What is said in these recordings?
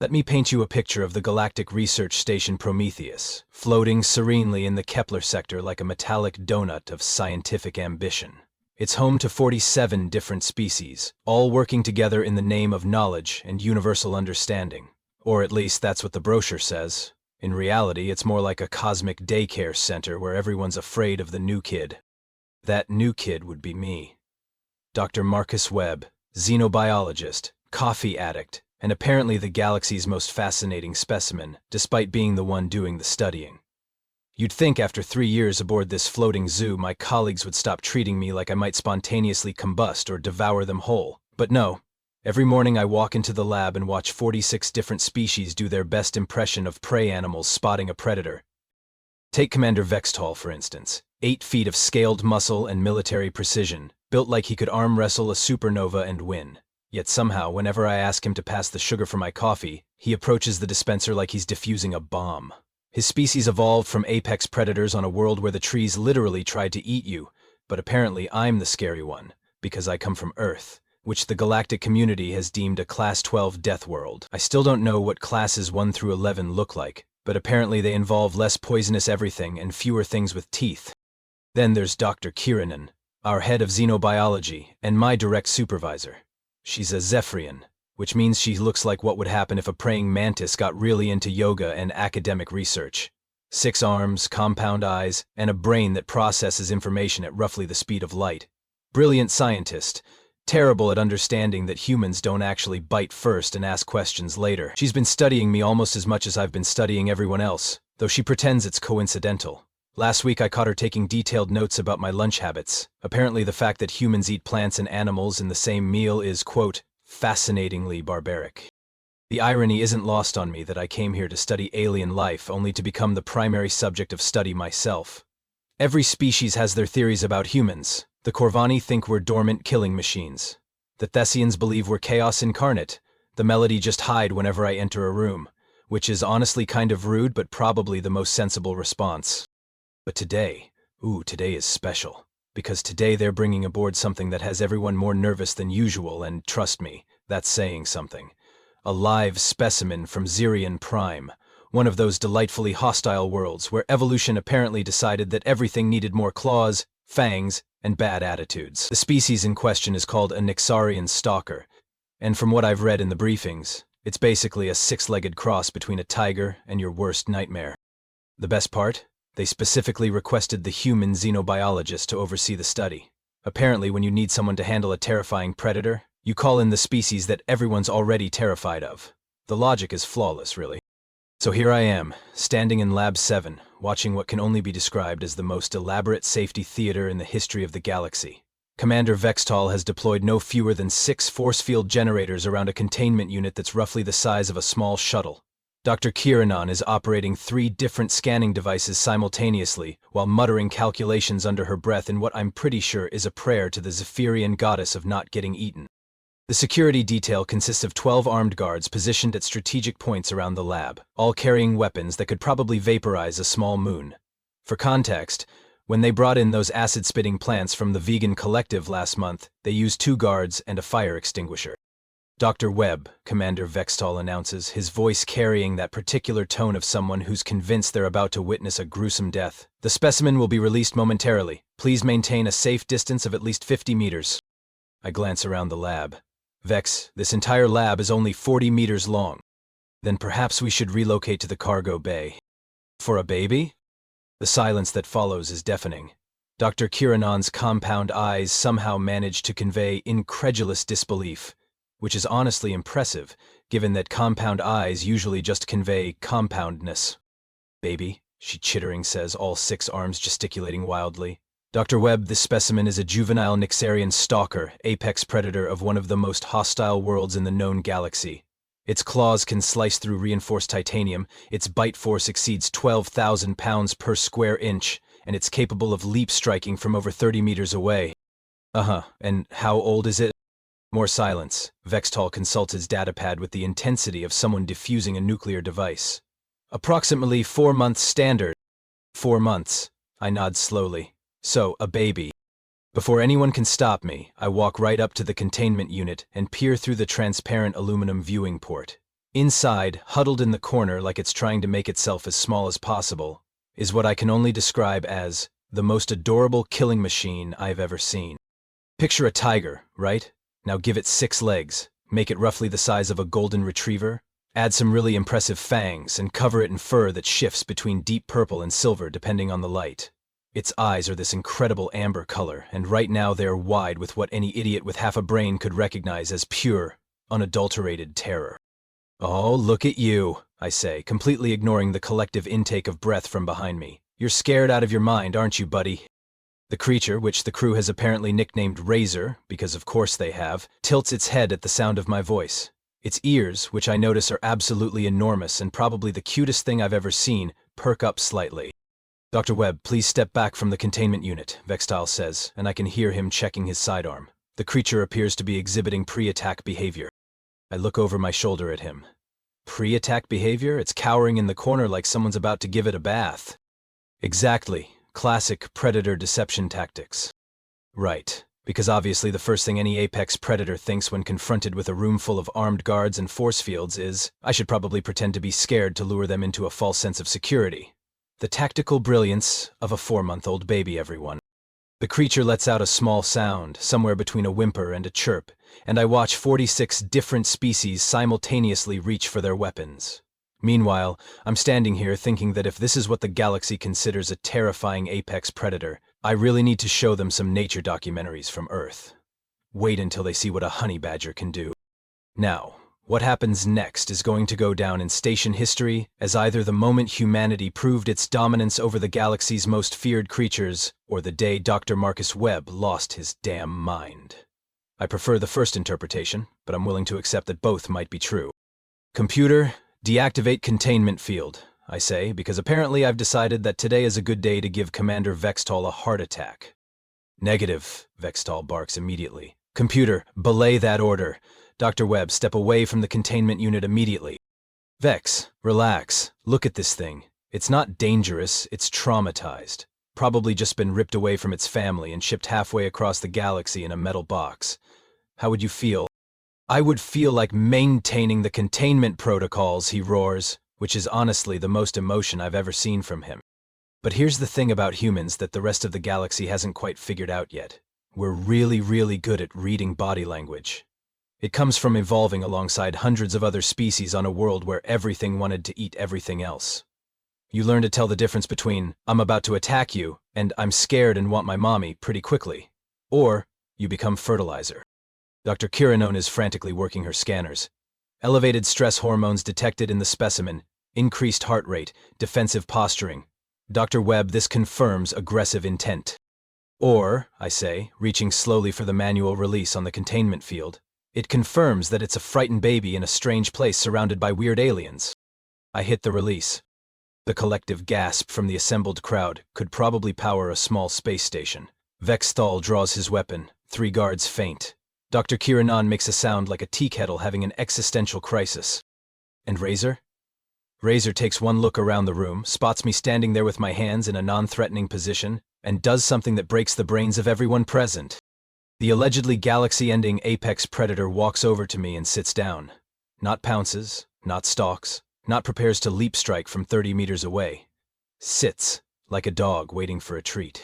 Let me paint you a picture of the galactic research station Prometheus, floating serenely in the Kepler sector like a metallic donut of scientific ambition. It's home to 47 different species, all working together in the name of knowledge and universal understanding. Or at least that's what the brochure says. In reality, it's more like a cosmic daycare center where everyone's afraid of the new kid. That new kid would be me. Dr. Marcus Webb, xenobiologist, coffee addict, and apparently the galaxy's most fascinating specimen, despite being the one doing the studying. You'd think after 3 years aboard this floating zoo, my colleagues would stop treating me like I might spontaneously combust or devour them whole. But no. Every morning I walk into the lab and watch 46 different species do their best impression of prey animals spotting a predator. Take Commander Vextall, for instance. 8 feet of scaled muscle and military precision, built like he could arm wrestle a supernova and win. Yet somehow, whenever I ask him to pass the sugar for my coffee, he approaches the dispenser like he's defusing a bomb. His species evolved from apex predators on a world where the trees literally tried to eat you, but apparently I'm the scary one, because I come from Earth, which the galactic community has deemed a Class 12 death world. I still don't know what Classes 1 through 11 look like, but apparently they involve less poisonous everything and fewer things with teeth. Then there's Dr. Kiranan, our head of xenobiology, and my direct supervisor. She's a Zephyrian, which means she looks like what would happen if a praying mantis got really into yoga and academic research. 6 arms, compound eyes, and a brain that processes information at roughly the speed of light. Brilliant scientist, terrible at understanding that humans don't actually bite first and ask questions later. She's been studying me almost as much as I've been studying everyone else, though she pretends it's coincidental. Last week I caught her taking detailed notes about my lunch habits. Apparently the fact that humans eat plants and animals in the same meal is, quote, fascinatingly barbaric. The irony isn't lost on me that I came here to study alien life only to become the primary subject of study myself. Every species has their theories about humans. The Corvani think we're dormant killing machines. The Thessians believe we're chaos incarnate. The Melody just hide whenever I enter a room, which is honestly kind of rude but probably the most sensible response. But today is special, because today they're bringing aboard something that has everyone more nervous than usual, and trust me, that's saying something. A live specimen from Xerion Prime, one of those delightfully hostile worlds where evolution apparently decided that everything needed more claws, fangs, and bad attitudes. The species in question is called a Nixarian stalker, and from what I've read in the briefings, it's basically a 6-legged cross between a tiger and your worst nightmare. The best part? They specifically requested the human xenobiologist to oversee the study. Apparently, when you need someone to handle a terrifying predator, you call in the species that everyone's already terrified of. The logic is flawless, really. So here I am, standing in Lab 7, watching what can only be described as the most elaborate safety theater in the history of the galaxy. Commander Vextall has deployed no fewer than 6 force field generators around a containment unit that's roughly the size of a small shuttle. Dr. Kiranan is operating 3 different scanning devices simultaneously while muttering calculations under her breath in what I'm pretty sure is a prayer to the Zephyrian goddess of not getting eaten. The security detail consists of 12 armed guards positioned at strategic points around the lab, all carrying weapons that could probably vaporize a small moon. For context, when they brought in those acid-spitting plants from the vegan collective last month, they used 2 guards and a fire extinguisher. Dr. Webb, Commander Vextall announces, his voice carrying that particular tone of someone who's convinced they're about to witness a gruesome death. The specimen will be released momentarily. Please maintain a safe distance of at least 50 meters. I glance around the lab. Vex, this entire lab is only 40 meters long. Then perhaps we should relocate to the cargo bay. For a baby? The silence that follows is deafening. Dr. Kiranan's compound eyes somehow manage to convey incredulous disbelief, which is honestly impressive, given that compound eyes usually just convey compoundness. Baby, she chittering says, all 6 arms gesticulating wildly. Dr. Webb, this specimen is a juvenile Nixarian stalker, apex predator of one of the most hostile worlds in the known galaxy. Its claws can slice through reinforced titanium, its bite force exceeds 12,000 pounds per square inch, and it's capable of leap striking from over 30 meters away. And how old is it? More silence. Vextall consults his datapad with the intensity of someone defusing a nuclear device. Approximately 4 months standard. 4 months. I nod slowly. So, a baby. Before anyone can stop me, I walk right up to the containment unit and peer through the transparent aluminum viewing port. Inside, huddled in the corner like it's trying to make itself as small as possible, is what I can only describe as the most adorable killing machine I've ever seen. Picture a tiger, right? Now give it 6 legs, make it roughly the size of a golden retriever, add some really impressive fangs, and cover it in fur that shifts between deep purple and silver depending on the light. Its eyes are this incredible amber color, and right now they are wide with what any idiot with half a brain could recognize as pure, unadulterated terror. "Oh, look at you," I say, completely ignoring the collective intake of breath from behind me. "You're scared out of your mind, aren't you, buddy?" The creature, which the crew has apparently nicknamed Razor, because of course they have, tilts its head at the sound of my voice. Its ears, which I notice are absolutely enormous and probably the cutest thing I've ever seen, perk up slightly. "Dr. Webb, please step back from the containment unit," Vextile says, and I can hear him checking his sidearm. The creature appears to be exhibiting pre-attack behavior. I look over my shoulder at him. Pre-attack behavior? It's cowering in the corner like someone's about to give it a bath. Exactly. Classic predator deception tactics. Right. Because obviously the first thing any apex predator thinks when confronted with a room full of armed guards and force fields is, I should probably pretend to be scared to lure them into a false sense of security. The tactical brilliance of a 4-month-old baby, everyone. The creature lets out a small sound, somewhere between a whimper and a chirp, and I watch 46 different species simultaneously reach for their weapons. Meanwhile, I'm standing here thinking that if this is what the galaxy considers a terrifying apex predator, I really need to show them some nature documentaries from Earth. Wait until they see what a honey badger can do. Now, what happens next is going to go down in station history as either the moment humanity proved its dominance over the galaxy's most feared creatures, or the day Dr. Marcus Webb lost his damn mind. I prefer the first interpretation, but I'm willing to accept that both might be true. "Computer, deactivate containment field," I say, because apparently I've decided that today is a good day to give Commander Vextile a heart attack. "Negative," Vextile barks immediately. "Computer, belay that order. Dr. Webb, step away from the containment unit immediately." "Vex, relax. Look at this thing. It's not dangerous, it's traumatized. Probably just been ripped away from its family and shipped halfway across the galaxy in a metal box. How would you feel?" "I would feel like maintaining the containment protocols," he roars, which is honestly the most emotion I've ever seen from him. But here's the thing about humans that the rest of the galaxy hasn't quite figured out yet. We're really, really good at reading body language. It comes from evolving alongside hundreds of other species on a world where everything wanted to eat everything else. You learn to tell the difference between, "I'm about to attack you," and "I'm scared and want my mommy" pretty quickly. Or, you become fertilizer. Dr. Kiranon is frantically working her scanners. Elevated stress hormones detected in the specimen, increased heart rate, defensive posturing. "Dr. Webb, this confirms aggressive intent." "Or," I say, reaching slowly for the manual release on the containment field, "it confirms that it's a frightened baby in a strange place surrounded by weird aliens." I hit the release. The collective gasp from the assembled crowd could probably power a small space station. Vextile draws his weapon. 3 guards faint. Dr. Kiranon makes a sound like a tea kettle having an existential crisis. And Razor? Razor takes one look around the room, spots me standing there with my hands in a non-threatening position, and does something that breaks the brains of everyone present. The allegedly galaxy-ending apex predator walks over to me and sits down. Not pounces, not stalks, not prepares to leap strike from 30 meters away. Sits, like a dog waiting for a treat.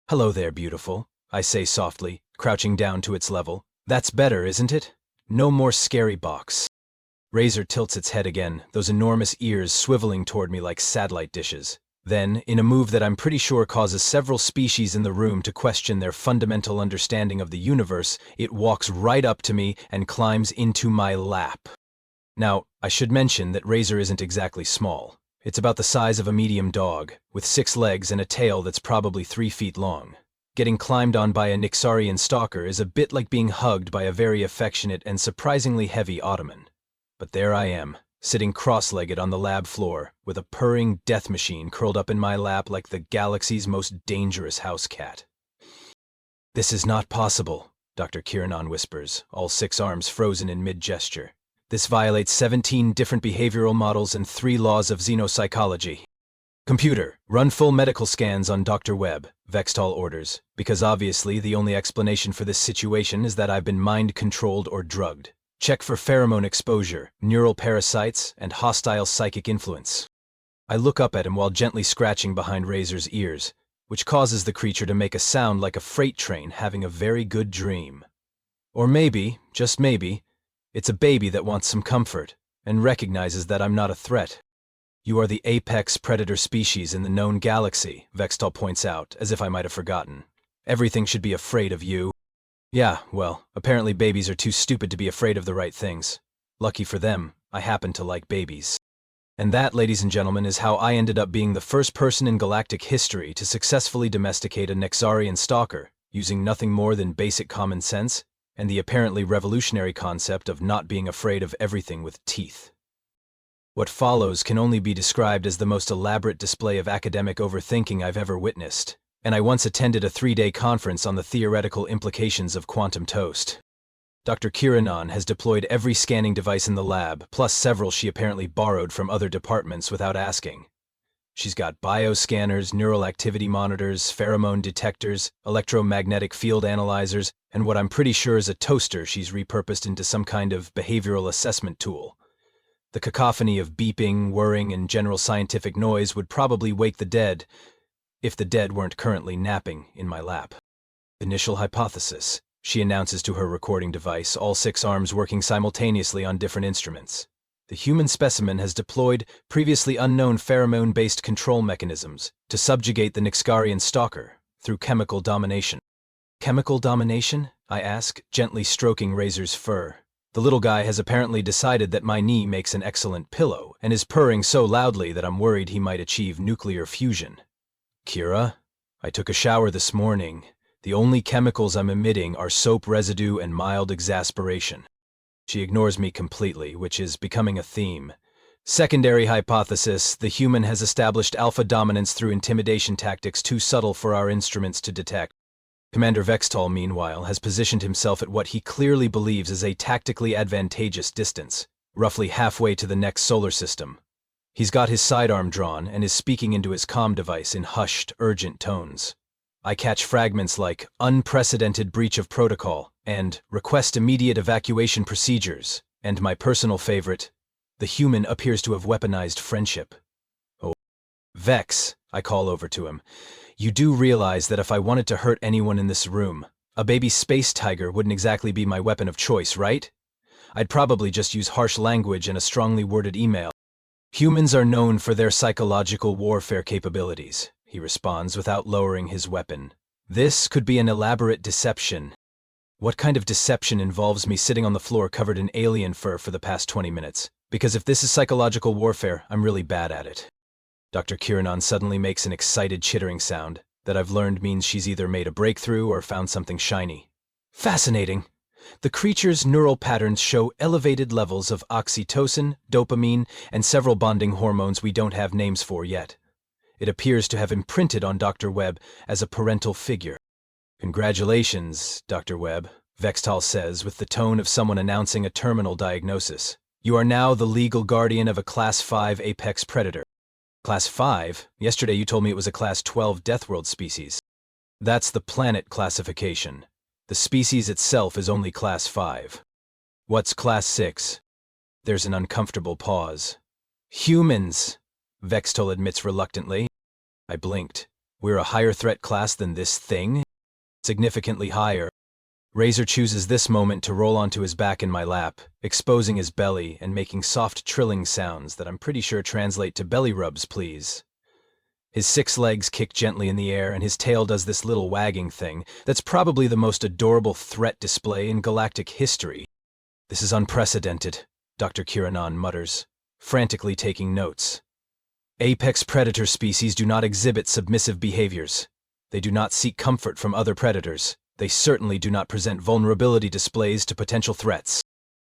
"Hello there, beautiful," I say softly, crouching down to its level. "That's better, isn't it? No more scary box." Razor tilts its head again, those enormous ears swiveling toward me like satellite dishes. Then, in a move that I'm pretty sure causes several species in the room to question their fundamental understanding of the universe, it walks right up to me and climbs into my lap. Now, I should mention that Razor isn't exactly small. It's about the size of a medium dog, with 6 legs and a tail that's probably 3 feet long. Getting climbed on by a Nixarian stalker is a bit like being hugged by a very affectionate and surprisingly heavy ottoman. But there I am, sitting cross-legged on the lab floor, with a purring death machine curled up in my lap like the galaxy's most dangerous house cat. "This is not possible," Dr. Kiranon whispers, all 6 arms frozen in mid-gesture. "This violates 17 different behavioral models and 3 laws of xenopsychology." "Computer, run full medical scans on Dr. Webb," Vextile orders, because obviously the only explanation for this situation is that I've been mind-controlled or drugged. Check for pheromone exposure, neural parasites, and hostile psychic influence. I look up at him while gently scratching behind Razor's ears, which causes the creature to make a sound like a freight train having a very good dream. Or maybe, just maybe, it's a baby that wants some comfort and recognizes that I'm not a threat. You are the apex predator species in the known galaxy, Vextal points out, as if I might have forgotten. Everything should be afraid of you. Yeah, well, apparently babies are too stupid to be afraid of the right things. Lucky for them, I happen to like babies. And that, ladies and gentlemen, is how I ended up being the first person in galactic history to successfully domesticate a Nexarian stalker, using nothing more than basic common sense and the apparently revolutionary concept of not being afraid of everything with teeth. What follows can only be described as the most elaborate display of academic overthinking I've ever witnessed, and I once attended a 3-day conference on the theoretical implications of quantum toast. Dr. Kiranan has deployed every scanning device in the lab, plus several she apparently borrowed from other departments without asking. She's got bioscanners, neural activity monitors, pheromone detectors, electromagnetic field analyzers, and what I'm pretty sure is a toaster she's repurposed into some kind of behavioral assessment tool. The cacophony of beeping, whirring, and general scientific noise would probably wake the dead, if the dead weren't currently napping in my lap. Initial hypothesis, she announces to her recording device, all 6 arms working simultaneously on different instruments. The human specimen has deployed previously unknown pheromone-based control mechanisms to subjugate the Nexarian stalker through chemical domination. Chemical domination? I ask, gently stroking Razor's fur. The little guy has apparently decided that my knee makes an excellent pillow and is purring so loudly that I'm worried he might achieve nuclear fusion. Kira, I took a shower this morning. The only chemicals I'm emitting are soap residue and mild exasperation. She ignores me completely, which is becoming a theme. Secondary hypothesis, the human has established alpha dominance through intimidation tactics too subtle for our instruments to detect. Commander Vextal, meanwhile, has positioned himself at what he clearly believes is a tactically advantageous distance, roughly halfway to the next solar system. He's got his sidearm drawn and is speaking into his comm device in hushed, urgent tones. I catch fragments like unprecedented breach of protocol and request immediate evacuation procedures, and my personal favorite, the human appears to have weaponized friendship. Oh, Vex, I call over to him. You do realize that if I wanted to hurt anyone in this room, a baby space tiger wouldn't exactly be my weapon of choice, right? I'd probably just use harsh language and a strongly worded email. Humans are known for their psychological warfare capabilities, he responds without lowering his weapon. This could be an elaborate deception. What kind of deception involves me sitting on the floor covered in alien fur for the past 20 minutes? Because if this is psychological warfare, I'm really bad at it. Dr. Kiranan suddenly makes an excited chittering sound that I've learned means she's either made a breakthrough or found something shiny. Fascinating. The creature's neural patterns show elevated levels of oxytocin, dopamine, and several bonding hormones we don't have names for yet. It appears to have imprinted on Dr. Webb as a parental figure. Congratulations, Dr. Webb, Vextal says with the tone of someone announcing a terminal diagnosis. You are now the legal guardian of a Class 5 apex predator. Class 5? Yesterday you told me it was a Class 12 Deathworld species. That's the planet classification. The species itself is only Class 5. What's Class 6? There's an uncomfortable pause. Humans, Vextal admits reluctantly. I blinked. We're a higher threat class than this thing? Significantly higher. Razor chooses this moment to roll onto his back in my lap, exposing his belly and making soft trilling sounds that I'm pretty sure translate to belly rubs, please. His 6 legs kick gently in the air and his tail does this little wagging thing that's probably the most adorable threat display in galactic history. This is unprecedented, Dr. Kiranan mutters, frantically taking notes. Apex predator species do not exhibit submissive behaviors. They do not seek comfort from other predators. They certainly do not present vulnerability displays to potential threats.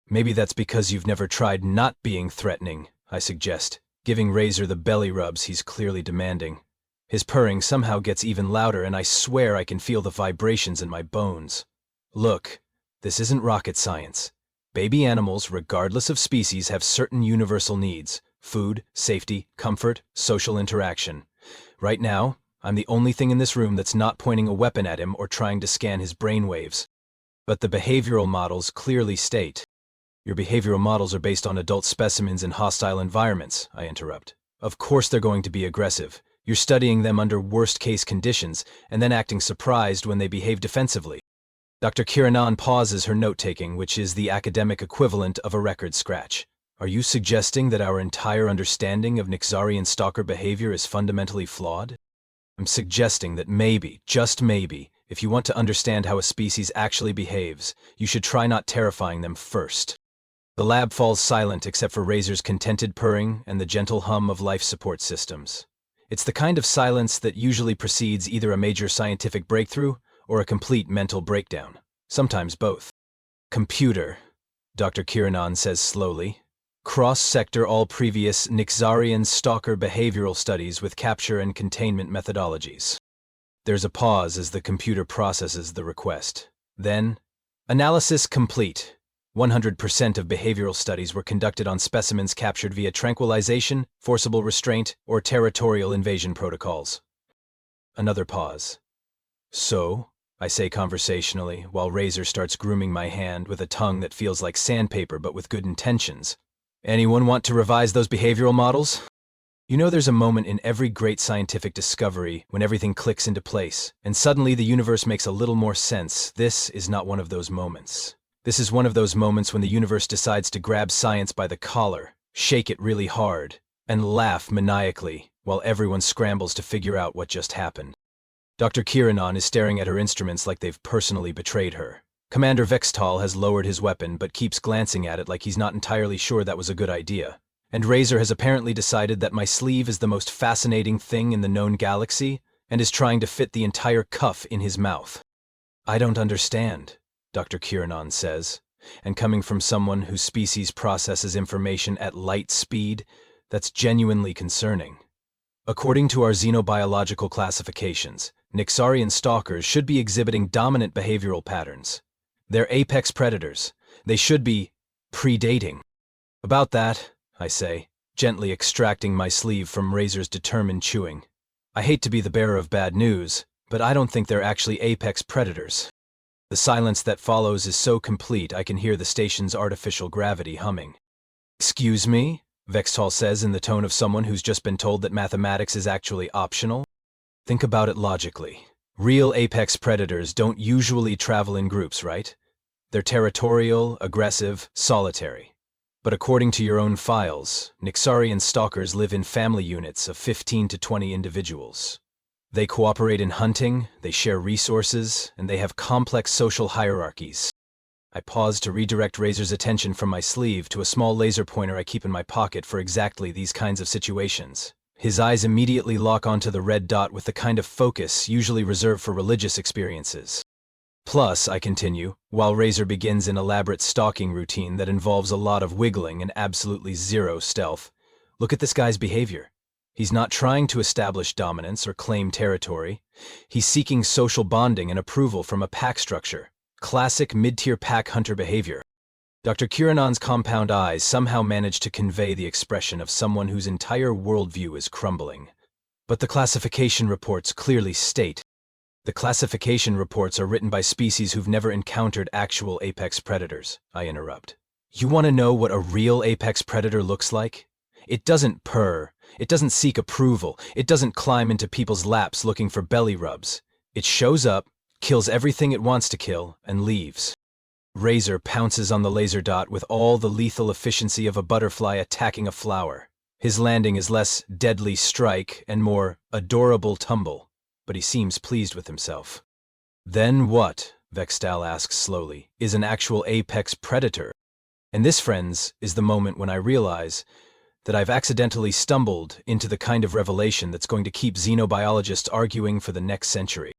Maybe that's because you've never tried not being threatening, I suggest, giving Razor the belly rubs he's clearly demanding. His purring somehow gets even louder and I swear I can feel the vibrations in my bones. Look, this isn't rocket science. Baby animals, regardless of species, have certain universal needs: food, safety, comfort, social interaction. Right now, I'm the only thing in this room that's not pointing a weapon at him or trying to scan his brainwaves. But the behavioral models clearly state Your behavioral models are based on adult specimens in hostile environments, I interrupt. Of course they're going to be aggressive. You're studying them under worst-case conditions and then acting surprised when they behave defensively. Dr. Kiranan pauses her note-taking, which is the academic equivalent of a record scratch. Are you suggesting that our entire understanding of Nixarian stalker behavior is fundamentally flawed? I'm suggesting that maybe, just maybe, if you want to understand how a species actually behaves, you should try not terrifying them first. The lab falls silent except for Razor's contented purring and the gentle hum of life support systems. It's the kind of silence that usually precedes either a major scientific breakthrough or a complete mental breakdown. Sometimes both. Computer, Dr. Kiranan says slowly. Cross-sector all previous Nixarian stalker behavioral studies with capture and containment methodologies. There's a pause as the computer processes the request. Then, analysis complete. 100% of behavioral studies were conducted on specimens captured via tranquilization, forcible restraint, or territorial invasion protocols. Another pause. So, I say conversationally, while Razor starts grooming my hand with a tongue that feels like sandpaper but with good intentions. Anyone want to revise those behavioral models? You know, there's a moment in every great scientific discovery when everything clicks into place, and suddenly the universe makes a little more sense. This is not one of those moments. This is one of those moments when the universe decides to grab science by the collar, shake it really hard, and laugh maniacally while everyone scrambles to figure out what just happened. Dr. Kiranan is staring at her instruments like they've personally betrayed her. Commander Vextal has lowered his weapon but keeps glancing at it like he's not entirely sure that was a good idea. And Razor has apparently decided that my sleeve is the most fascinating thing in the known galaxy and is trying to fit the entire cuff in his mouth. I don't understand, Dr. Kiranan says, and coming from someone whose species processes information at light speed, that's genuinely concerning. According to our xenobiological classifications, Nixarian stalkers should be exhibiting dominant behavioral patterns. They're apex predators. They should be predating. About that, I say, gently extracting my sleeve from Razor's determined chewing. I hate to be the bearer of bad news, but I don't think they're actually apex predators. The silence that follows is so complete I can hear the station's artificial gravity humming. Excuse me? Vextal says in the tone of someone who's just been told that mathematics is actually optional. Think about it logically. Real apex predators don't usually travel in groups, right? They're territorial, aggressive, solitary. But according to your own files, Nixarian stalkers live in family units of 15 to 20 individuals. They cooperate in hunting, they share resources, and they have complex social hierarchies. I pause to redirect Razor's attention from my sleeve to a small laser pointer I keep in my pocket for exactly these kinds of situations. His eyes immediately lock onto the red dot with the kind of focus usually reserved for religious experiences. Plus, I continue, while Razor begins an elaborate stalking routine that involves a lot of wiggling and absolutely zero stealth, look at this guy's behavior. He's not trying to establish dominance or claim territory. He's seeking social bonding and approval from a pack structure. Classic mid-tier pack hunter behavior. Dr. Kiranan's compound eyes somehow manage to convey the expression of someone whose entire worldview is crumbling. But the classification reports clearly state. The classification reports are written by species who've never encountered actual apex predators, I interrupt. You want to know what a real apex predator looks like? It doesn't purr. It doesn't seek approval. It doesn't climb into people's laps looking for belly rubs. It shows up, kills everything it wants to kill, and leaves. Razor pounces on the laser dot with all the lethal efficiency of a butterfly attacking a flower. His landing is less deadly strike and more adorable tumble, but he seems pleased with himself. Then what, Vextal asks slowly, is an actual apex predator? And this, friends, is the moment when I realize that I've accidentally stumbled into the kind of revelation that's going to keep xenobiologists arguing for the next century.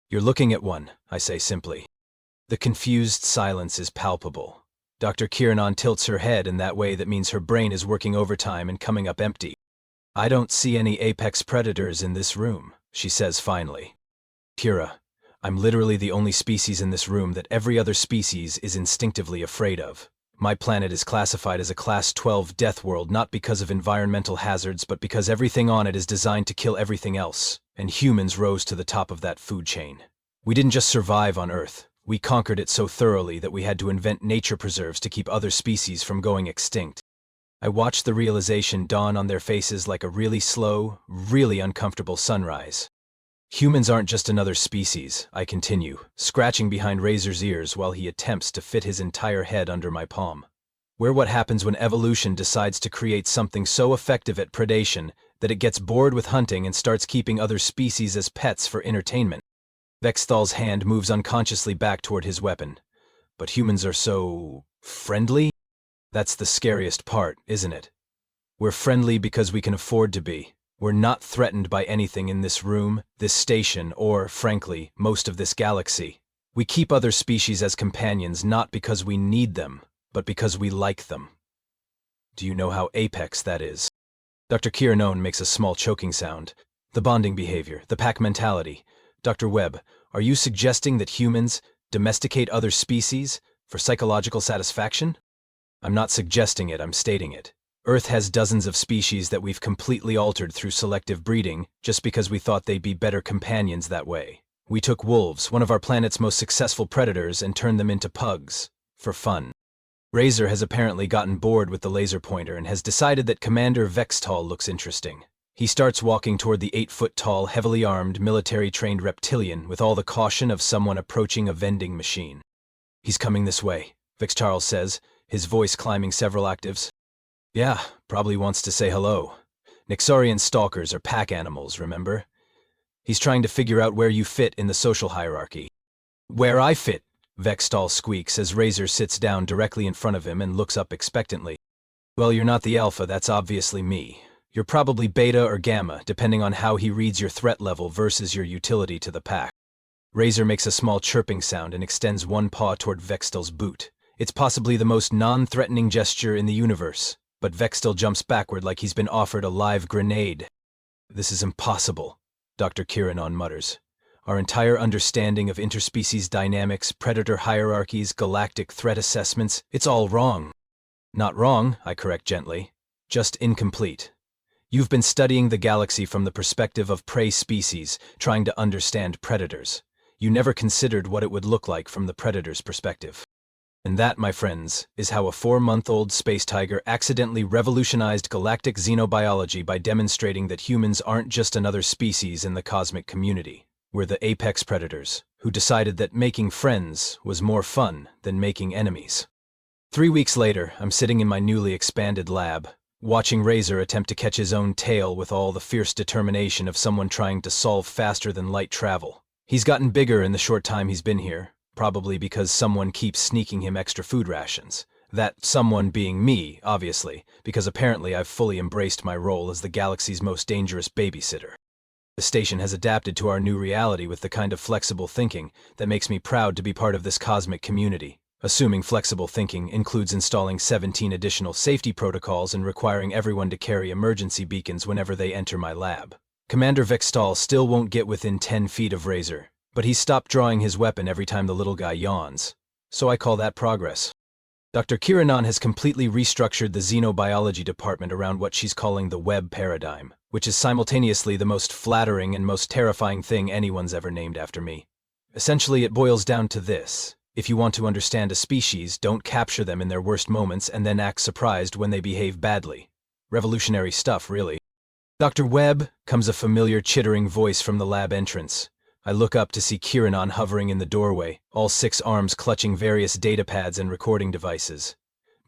You're looking at one, I say simply. The confused silence is palpable. Dr. Kiranan tilts her head in that way that means her brain is working overtime and coming up empty. I don't see any apex predators in this room, she says finally. Kira, I'm literally the only species in this room that every other species is instinctively afraid of. My planet is classified as a Class 12 death world not because of environmental hazards but because everything on it is designed to kill everything else, and humans rose to the top of that food chain. We didn't just survive on Earth, We conquered it so thoroughly that we had to invent nature preserves to keep other species from going extinct. I watched the realization dawn on their faces like a really slow, really uncomfortable sunrise. Humans aren't just another species, I continue, scratching behind Razor's ears while he attempts to fit his entire head under my palm. We're what happens when evolution decides to create something so effective at predation that it gets bored with hunting and starts keeping other species as pets for entertainment. Vexthal's hand moves unconsciously back toward his weapon. But humans are so friendly? That's the scariest part, isn't it? We're friendly because we can afford to be. We're not threatened by anything in this room, this station, or, frankly, most of this galaxy. We keep other species as companions not because we need them, but because we like them. Do you know how apex that is? Dr. Kiranon makes a small choking sound. The bonding behavior, the pack mentality. Dr. Webb, are you suggesting that humans domesticate other species for psychological satisfaction? I'm not suggesting it, I'm stating it. Earth has dozens of species that we've completely altered through selective breeding just because we thought they'd be better companions that way. We took wolves, one of our planet's most successful predators, and turned them into pugs. For fun. Razor has apparently gotten bored with the laser pointer and has decided that Commander Vextal looks interesting. He starts walking toward the 8-foot-tall, heavily armed, military-trained reptilian with all the caution of someone approaching a vending machine. He's coming this way, Vextal says, his voice climbing several octaves. Yeah, probably wants to say hello. Nixarian stalkers are pack animals, remember? He's trying to figure out where you fit in the social hierarchy. Where I fit, Vextal squeaks as Razor sits down directly in front of him and looks up expectantly. Well, you're not the alpha, that's obviously me. You're probably beta or gamma, depending on how he reads your threat level versus your utility to the pack. Razor makes a small chirping sound and extends one paw toward Vextal's boot. It's possibly the most non-threatening gesture in the universe, but Vextal jumps backward like he's been offered a live grenade. This is impossible, Dr. Kiranon mutters. Our entire understanding of interspecies dynamics, predator hierarchies, galactic threat assessments, it's all wrong. Not wrong, I correct gently, just incomplete. You've been studying the galaxy from the perspective of prey species, trying to understand predators. You never considered what it would look like from the predator's perspective. And that, my friends, is how a 4-month-old space tiger accidentally revolutionized galactic xenobiology by demonstrating that humans aren't just another species in the cosmic community. We're the apex predators, who decided that making friends was more fun than making enemies. 3 weeks later, I'm sitting in my newly expanded lab, watching Razor attempt to catch his own tail with all the fierce determination of someone trying to solve faster-than-light travel. He's gotten bigger in the short time he's been here, probably because someone keeps sneaking him extra food rations. That someone being me, obviously, because apparently I've fully embraced my role as the galaxy's most dangerous babysitter. The station has adapted to our new reality with the kind of flexible thinking that makes me proud to be part of this cosmic community. Assuming flexible thinking includes installing 17 additional safety protocols and requiring everyone to carry emergency beacons whenever they enter my lab. Commander Vextal still won't get within 10 feet of Razor, but he's stopped drawing his weapon every time the little guy yawns. So I call that progress. Dr. Kiranon has completely restructured the xenobiology department around what she's calling the Webb paradigm, which is simultaneously the most flattering and most terrifying thing anyone's ever named after me. Essentially, it boils down to this. If you want to understand a species, don't capture them in their worst moments and then act surprised when they behave badly. Revolutionary stuff, really. Dr. Webb, comes a familiar chittering voice from the lab entrance. I look up to see Kiranon hovering in the doorway, all 6 arms clutching various datapads and recording devices.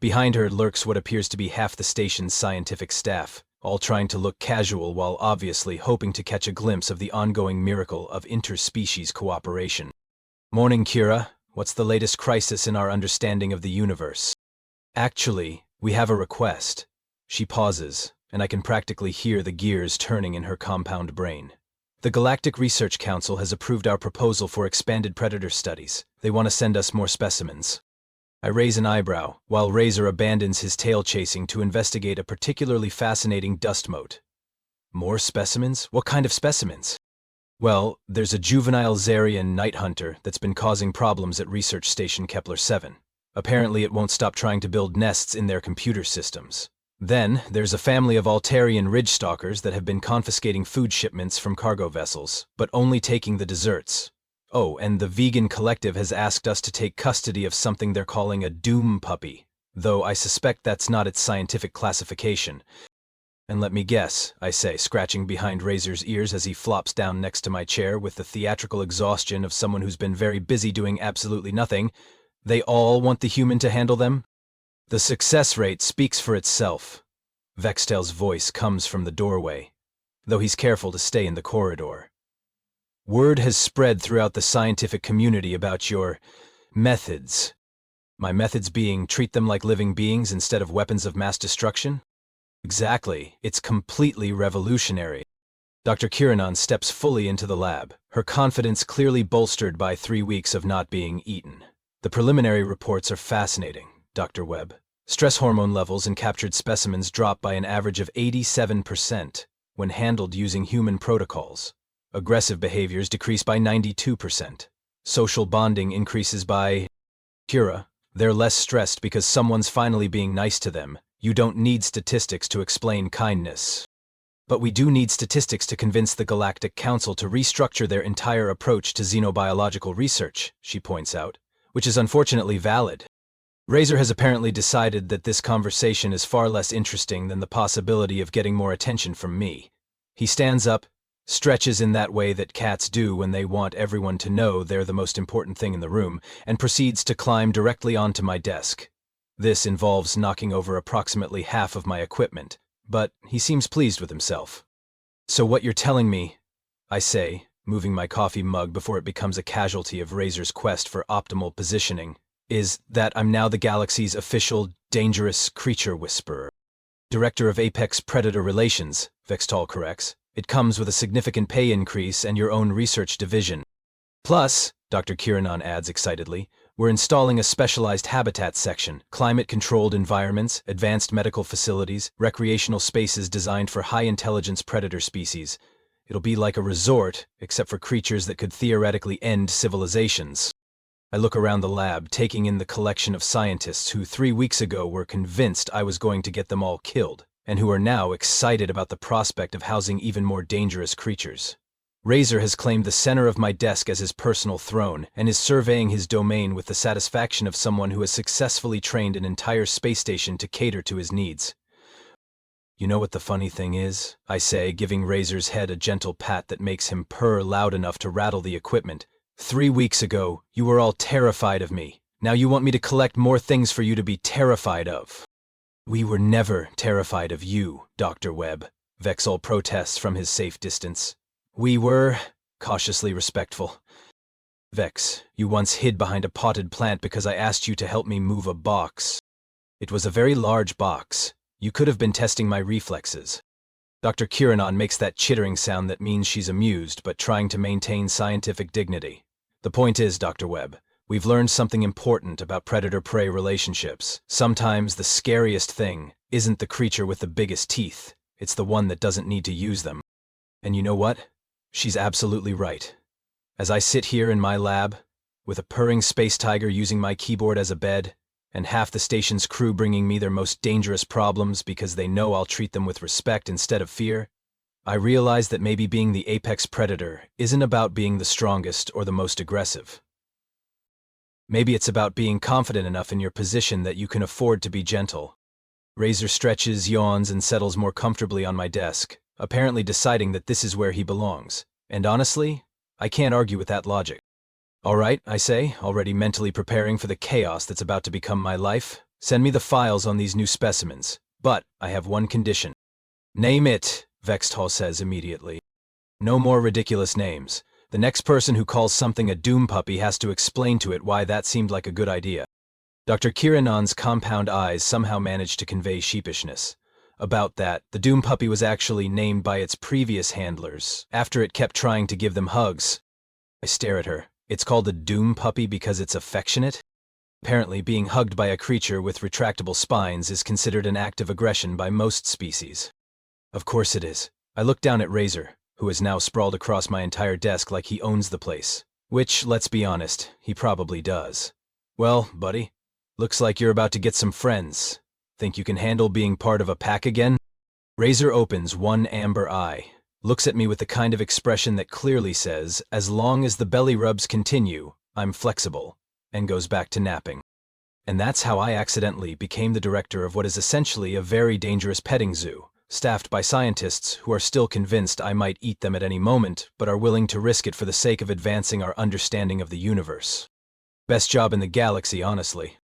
Behind her lurks what appears to be half the station's scientific staff, all trying to look casual while obviously hoping to catch a glimpse of the ongoing miracle of interspecies cooperation. Morning, Kira. What's the latest crisis in our understanding of the universe? Actually, we have a request. She pauses, and I can practically hear the gears turning in her compound brain. The Galactic Research Council has approved our proposal for expanded predator studies. They want to send us more specimens. I raise an eyebrow, while Razor abandons his tail chasing to investigate a particularly fascinating dust mote. More specimens? What kind of specimens? Well, there's a juvenile Zarian night hunter that's been causing problems at Research Station Kepler-7. Apparently it won't stop trying to build nests in their computer systems. Then, there's a family of Altarian ridge stalkers that have been confiscating food shipments from cargo vessels, but only taking the desserts. Oh, and the vegan collective has asked us to take custody of something they're calling a doom puppy, though I suspect that's not its scientific classification. And let me guess, I say, scratching behind Razor's ears as he flops down next to my chair with the theatrical exhaustion of someone who's been very busy doing absolutely nothing. They all want the human to handle them? The success rate speaks for itself. Vextel's voice comes from the doorway, though he's careful to stay in the corridor. Word has spread throughout the scientific community about your methods. My methods being treat them like living beings instead of weapons of mass destruction? Exactly. It's completely revolutionary. Dr. Kiranan steps fully into the lab, her confidence clearly bolstered by 3 weeks of not being eaten. The preliminary reports are fascinating, Dr. Webb. Stress hormone levels in captured specimens drop by an average of 87% when handled using human protocols. Aggressive behaviors decrease by 92%. Social bonding increases by... Kira, they're less stressed because someone's finally being nice to them. You don't need statistics to explain kindness. But we do need statistics to convince the Galactic Council to restructure their entire approach to xenobiological research, she points out, which is unfortunately valid. Razor has apparently decided that this conversation is far less interesting than the possibility of getting more attention from me. He stands up, stretches in that way that cats do when they want everyone to know they're the most important thing in the room, and proceeds to climb directly onto my desk. This involves knocking over approximately half of my equipment, but he seems pleased with himself. So what you're telling me, I say, moving my coffee mug before it becomes a casualty of Razor's quest for optimal positioning, is that I'm now the galaxy's official dangerous creature whisperer. Director of Apex Predator Relations, Vextal corrects. It comes with a significant pay increase and your own research division. Plus, Dr. Kiranan adds excitedly, we're installing a specialized habitat section, climate-controlled environments, advanced medical facilities, recreational spaces designed for high-intelligence predator species. It'll be like a resort, except for creatures that could theoretically end civilizations. I look around the lab, taking in the collection of scientists who 3 weeks ago were convinced I was going to get them all killed, and who are now excited about the prospect of housing even more dangerous creatures. Razor has claimed the center of my desk as his personal throne, and is surveying his domain with the satisfaction of someone who has successfully trained an entire space station to cater to his needs. You know what the funny thing is? I say, giving Razor's head a gentle pat that makes him purr loud enough to rattle the equipment. 3 weeks ago, you were all terrified of me. Now you want me to collect more things for you to be terrified of. We were never terrified of you, Dr. Webb, Vexal protests from his safe distance. We were cautiously respectful. Vex, you once hid behind a potted plant because I asked you to help me move a box. It was a very large box. You could have been testing my reflexes. Dr. Kiranan makes that chittering sound that means she's amused but trying to maintain scientific dignity. The point is, Dr. Webb, we've learned something important about predator-prey relationships. Sometimes the scariest thing isn't the creature with the biggest teeth. It's the one that doesn't need to use them. And you know what? She's absolutely right. As I sit here in my lab, with a purring space tiger using my keyboard as a bed, and half the station's crew bringing me their most dangerous problems because they know I'll treat them with respect instead of fear, I realize that maybe being the apex predator isn't about being the strongest or the most aggressive. Maybe it's about being confident enough in your position that you can afford to be gentle. Razor stretches, yawns, and settles more comfortably on my desk, apparently deciding that this is where he belongs. And honestly, I can't argue with that logic. All right, I say, already mentally preparing for the chaos that's about to become my life. Send me the files on these new specimens. But I have one condition. Name it, Vextal says immediately. No more ridiculous names. The next person who calls something a doom puppy has to explain to it why that seemed like a good idea. Dr. Kiranan's compound eyes somehow managed to convey sheepishness. About that, the doom puppy was actually named by its previous handlers, after it kept trying to give them hugs. I stare at her. It's called a doom puppy because it's affectionate? Apparently, being hugged by a creature with retractable spines is considered an act of aggression by most species. Of course it is. I look down at Razor, who is now sprawled across my entire desk like he owns the place. Which, let's be honest, he probably does. Well, buddy, looks like you're about to get some friends. Think you can handle being part of a pack again? Razor opens one amber eye, looks at me with the kind of expression that clearly says, as long as the belly rubs continue, I'm flexible, and goes back to napping. And that's how I accidentally became the director of what is essentially a very dangerous petting zoo, staffed by scientists who are still convinced I might eat them at any moment, but are willing to risk it for the sake of advancing our understanding of the universe. Best job in the galaxy, honestly.